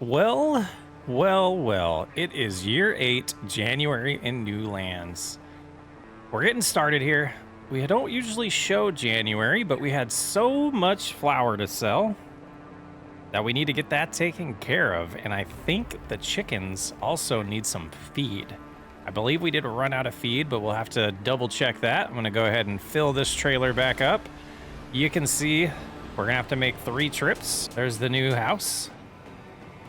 Well, well, it is year 8, January in New Lands. We're getting started here. We don't usually show January, but we had so much flour to sell that we need to get that taken care of. And I think the chickens also need some feed. I believe we did run out of feed, but we'll have to double check that. I'm gonna go ahead and fill this trailer back up. You can see we're gonna have to make 3 trips. There's the new house.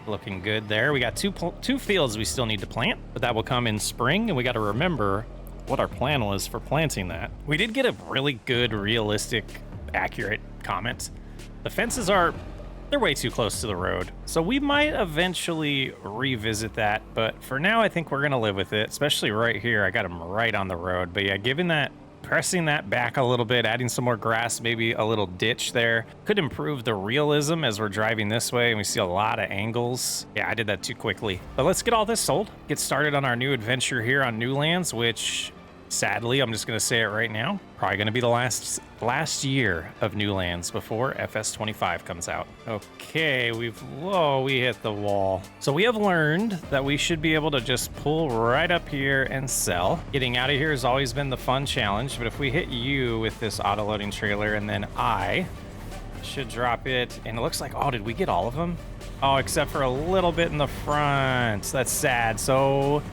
Looking good there. We got two fields we still need to plant, but that will come in spring, and we got to remember what our plan was for planting that. We did get a really good, realistic, accurate comment. The fences they're way too close to the road, so we might eventually revisit that, but for now I think we're gonna live with it, especially right here. I got them right on the road, but yeah, pressing that back a little bit, adding some more grass, maybe a little ditch there, could improve the realism as we're driving this way and we see a lot of angles. Yeah, I did that too quickly. But let's get all this sold, get started on our new adventure here on New Lands, which sadly, I'm just gonna say it right now, probably gonna be the last year of New Lands before FS25 comes out. Okay, we hit the wall. So we have learned that we should be able to just pull right up here and sell. Getting out of here has always been the fun challenge, but if we hit you with this auto-loading trailer and then I should drop it, and it looks like, oh, did we get all of them? Oh, except for a little bit in the front. That's sad. So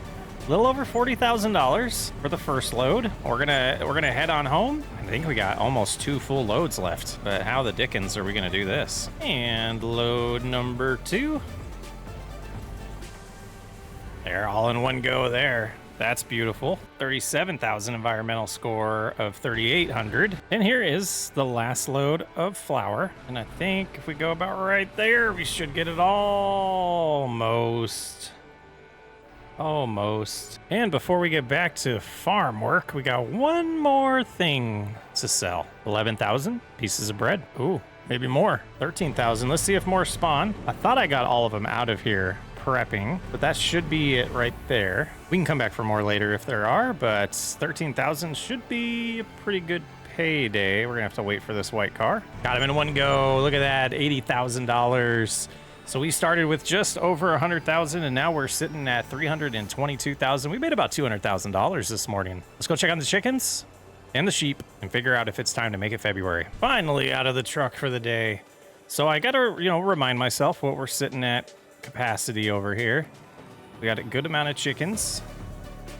a little over $40,000 for the first load. We're gonna head on home. I think we got almost 2 full loads left, but how the dickens are we gonna do this? And load number 2. They're all in one go there. That's beautiful. 37,000 environmental score of 3,800. And here is the last load of flour. And I think if we go about right there, we should get it almost. And before we get back to farm work, we got one more thing to sell. 11,000 pieces of bread. Ooh, maybe more. 13,000. Let's see if more spawn. I thought I got all of them out of here prepping, but that should be it right there. We can come back for more later if there are, but 13,000 should be a pretty good payday. We're gonna have to wait for this white car. Got him in one go. Look at that, $80,000. So we started with just over 100,000 and now we're sitting at 322,000. We made about $200,000 this morning. Let's go check on the chickens and the sheep and figure out if it's time to make it February. Finally out of the truck for the day. So I got to, remind myself what we're sitting at capacity over here. We got a good amount of chickens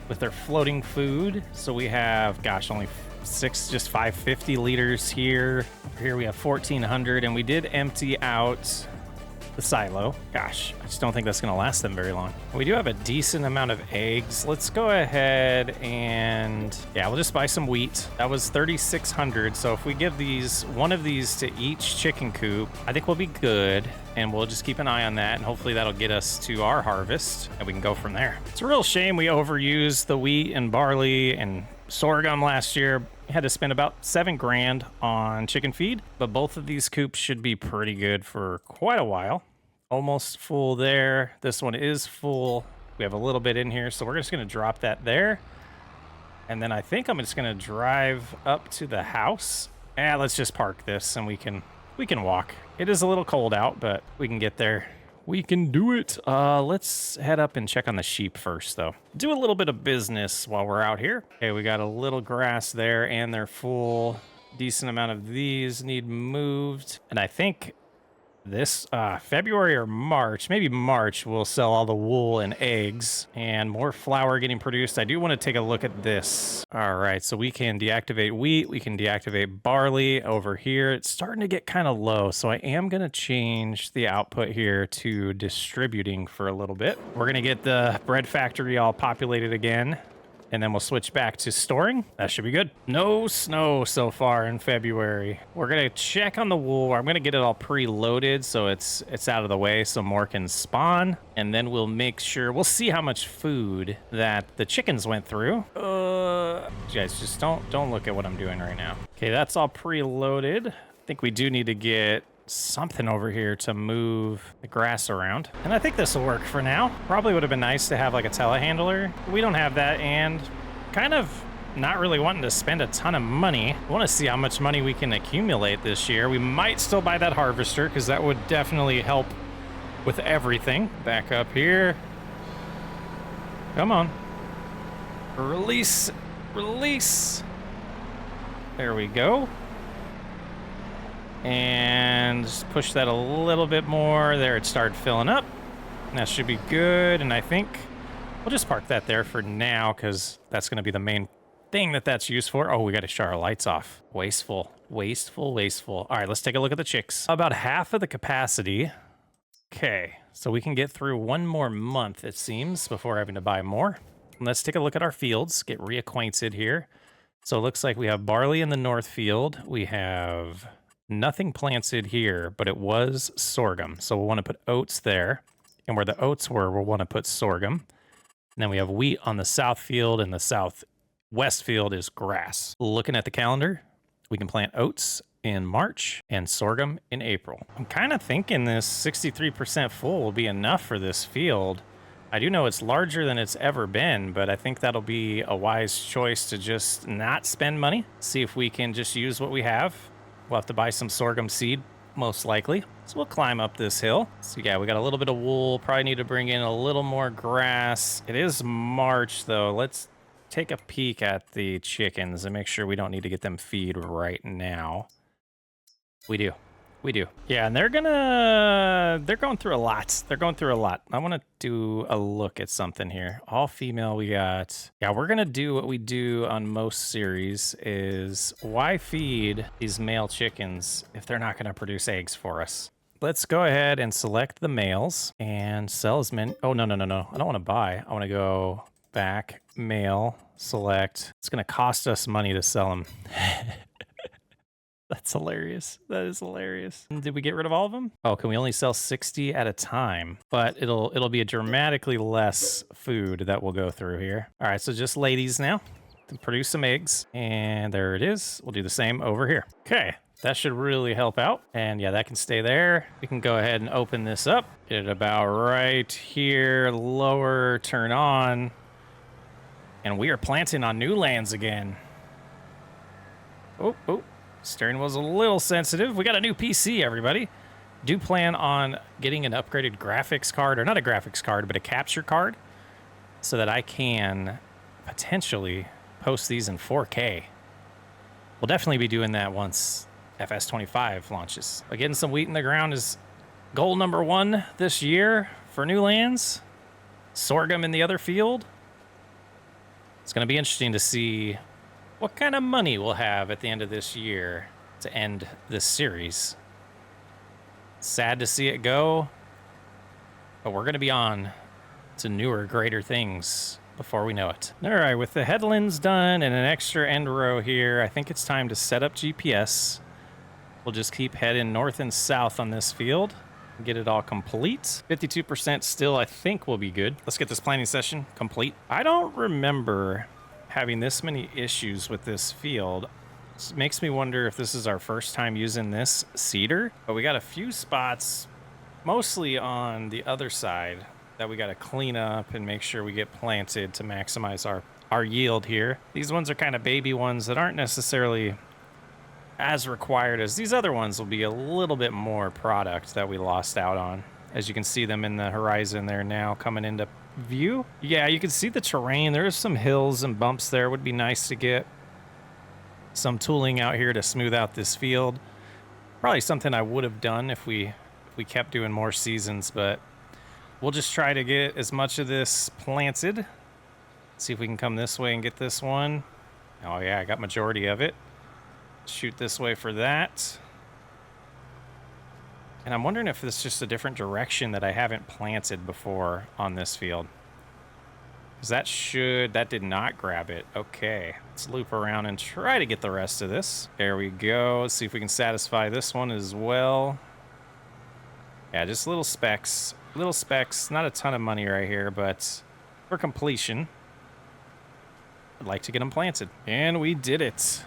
with their floating food. So we have, gosh, only 550 liters here. Here we have 1,400 and we did empty out the silo. Gosh, I just don't think that's gonna last them very long. We do have a decent amount of eggs. Let's go ahead and, yeah, we'll just buy some wheat. That was 3,600. So if we give one of these to each chicken coop, I think we'll be good. And we'll just keep an eye on that. And hopefully that'll get us to our harvest and we can go from there. It's a real shame we overused the wheat and barley and sorghum last year. We had to spend about $7 grand on chicken feed, but both of these coops should be pretty good for quite a while. Almost full there. This one is full. We have a little bit in here, so we're just gonna drop that there. And then I think I'm just gonna drive up to the house. Let's just park this and we can walk. It is a little cold out, but we can get there. We can do it. Let's head up and check on the sheep first, though. Do a little bit of business while we're out here. Okay, we got a little grass there, and they're full. Decent amount of these need moved. And I think this February or March, maybe March, we'll sell all the wool and eggs and more flour getting produced. I do want to take a look at this. All right, so we can deactivate wheat. We can deactivate barley over here. It's starting to get kind of low, so I am going to change the output here to distributing for a little bit. We're going to get the bread factory all populated again. And then we'll switch back to storing. That should be good. No snow so far in February. We're gonna check on the wool. I'm gonna get it all preloaded so it's out of the way so more can spawn. And then we'll make sure, we'll see how much food that the chickens went through. Guys, just don't look at what I'm doing right now. Okay, that's all preloaded. I think we do need to get something over here to move the grass around. And I think this will work for now. Probably would have been nice to have like a telehandler. We don't have that, and kind of not really wanting to spend a ton of money. I want to see how much money we can accumulate this year. We might still buy that harvester because that would definitely help with everything. Back up here. Come on. Release. Release. There we go. And just push that a little bit more. There, it started filling up. That should be good. And I think we'll just park that there for now because that's going to be the main thing that's used for. Oh, we got to shut our lights off. Wasteful, wasteful, wasteful. All right, let's take a look at the chicks. About half of the capacity. Okay, so we can get through one more month, it seems, before having to buy more. Let's take a look at our fields, get reacquainted here. So it looks like we have barley in the north field. We have nothing planted here, but it was sorghum. So we'll want to put oats there. And where the oats were, we'll want to put sorghum. And then we have wheat on the south field, and the southwest field is grass. Looking at the calendar, we can plant oats in March and sorghum in April. I'm kind of thinking this 63% full will be enough for this field. I do know it's larger than it's ever been, but I think that'll be a wise choice to just not spend money. See if we can just use what we have. We'll have to buy some sorghum seed, most likely. So we'll climb up this hill. So yeah, we got a little bit of wool. Probably need to bring in a little more grass. It is March though. Let's take a peek at the chickens and make sure we don't need to get them feed right now. We do. We do. Yeah, and they're going through a lot. They're going through a lot. I want to do a look at something here. All female we got. Yeah, we're going to do what we do on most series is why feed these male chickens if they're not going to produce eggs for us? Let's go ahead and select the males and sell as many. Oh, no. I don't want to buy. I want to go back, male, select. It's going to cost us money to sell them. That's hilarious. That is hilarious. Did we get rid of all of them? Oh, can we only sell 60 at a time? But it'll be a dramatically less food that we'll go through here. All right, so just ladies now to produce some eggs. And there it is. We'll do the same over here. Okay, that should really help out. And yeah, that can stay there. We can go ahead and open this up. Get it about right here. Lower, turn on. And we are planting on new lands again. Oh. Steering wheel's a little sensitive. We got a new PC, everybody. Do plan on getting an upgraded graphics card, or not a graphics card, but a capture card, so that I can potentially post these in 4K. We'll definitely be doing that once FS25 launches. But getting some wheat in the ground is goal number 1 this year for new lands. Sorghum in the other field. It's going to be interesting to see what kind of money we'll have at the end of this year to end this series. Sad to see it go, but we're going to be on to newer, greater things before we know it. All right, with the headlands done and an extra end row here, I think it's time to set up GPS. We'll just keep heading north and south on this field. Get it all complete. 52% still, I think, will be good. Let's get this planning session complete. I don't remember having this many issues with this field. It makes me wonder if this is our first time using this seeder, but we got a few spots, mostly on the other side, that we got to clean up and make sure we get planted to maximize our yield here. These ones are kind of baby ones that aren't necessarily as required as these other ones. Will be a little bit more product that we lost out on. As you can see them in the horizon there now coming into view. Yeah, you can see the terrain. There's some hills and bumps there. Would be nice to get some tooling out here to smooth out this field. Probably something I would have done if we kept doing more seasons, but we'll just try to get as much of this planted. See if we can come this way and get this one. Oh yeah, I got majority of it. Shoot this way for that. And I'm wondering if it's just a different direction that I haven't planted before on this field. Because that did not grab it. Okay, let's loop around and try to get the rest of this. There we go. Let's see if we can satisfy this one as well. Yeah, just little specks. Little specks. Not a ton of money right here, but for completion, I'd like to get them planted. And we did it.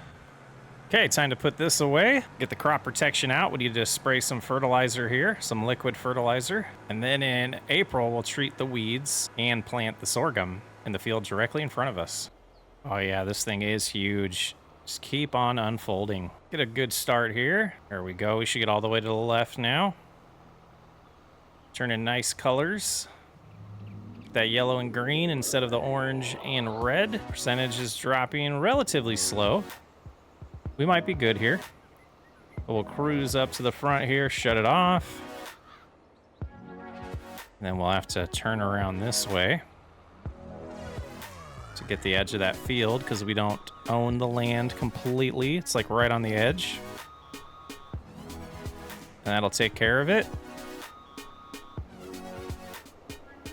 Okay, time to put this away. Get the crop protection out. We need to spray some fertilizer here, some liquid fertilizer. And then in April, we'll treat the weeds and plant the sorghum in the field directly in front of us. Oh yeah, this thing is huge. Just keep on unfolding. Get a good start here. There we go. We should get all the way to the left now. Turning nice colors. That yellow and green instead of the orange and red. Percentage is dropping relatively slow. We might be good here. We'll cruise up to the front here, shut it off. And then we'll have to turn around this way to get the edge of that field because we don't own the land completely. It's like right on the edge. And that'll take care of it.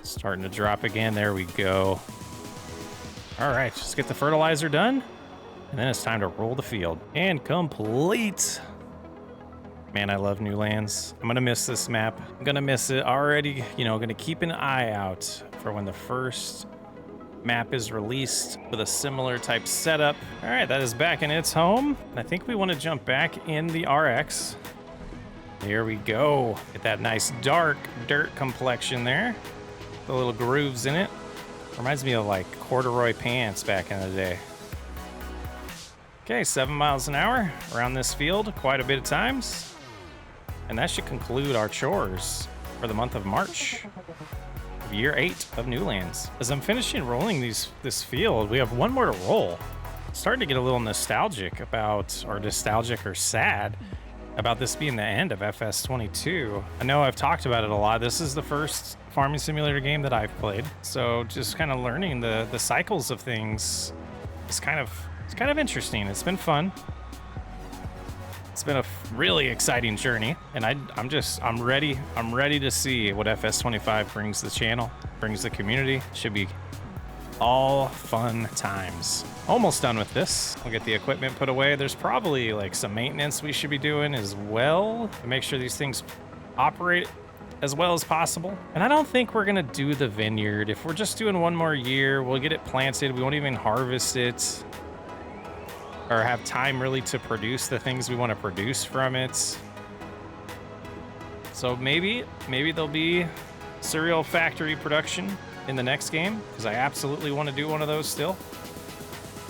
Starting to drop again. There we go. All right, just get the fertilizer done. And then it's time to roll the field. And complete. Man, I love new lands. I'm gonna miss this map. I'm gonna miss it already. You know, gonna keep an eye out for when the first map is released with a similar type setup. All right, that is back in its home. I think we want to jump back in the RX. Here we go. Get that nice dark dirt complexion there. The little grooves in it. Reminds me of like corduroy pants back in the day. Okay, 7 miles an hour around this field quite a bit of times. And that should conclude our chores for the month of March of year 8 of Newlands. As I'm finishing rolling this field, we have one more to roll. Starting to get a little nostalgic about, or nostalgic or sad about this being the end of FS22. I know I've talked about it a lot. This is the first farming simulator game that I've played. So just kind of learning the cycles of things is kind of interesting. It's been fun. It's been a really exciting journey, and I'm ready to see what FS25 brings the channel, brings the community. Should be all fun times. Almost done with this. We'll get the equipment put away. There's probably like some maintenance we should be doing as well to make sure these things operate as well as possible. And I don't think we're gonna do the vineyard. If we're just doing one more year, we'll get it planted. We won't even harvest it or have time really to produce the things we want to produce from it. So maybe there'll be cereal factory production in the next game, because I absolutely want to do one of those still.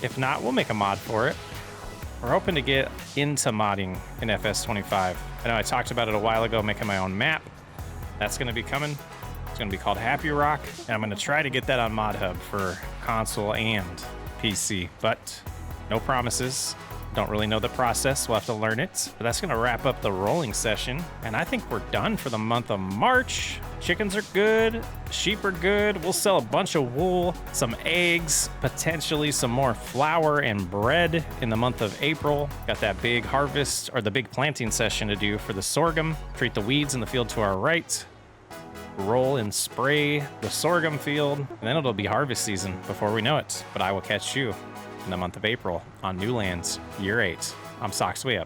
If not, we'll make a mod for it. We're hoping to get into modding in FS25. I know I talked about it a while ago, making my own map. That's going to be coming. It's going to be called Happy Rock, and I'm going to try to get that on Mod Hub for console and PC, but no promises. Don't really know the process. We'll have to learn it. But that's going to wrap up the rolling session. And I think we're done for the month of March. Chickens are good. Sheep are good. We'll sell a bunch of wool, some eggs, potentially some more flour and bread in the month of April. Got that big harvest, or the big planting session to do for the sorghum. Treat the weeds in the field to our right. Roll and spray the sorghum field. And then it'll be harvest season before we know it. But I will catch you in the month of April on Newlands Year 8. I'm Sox Way Up.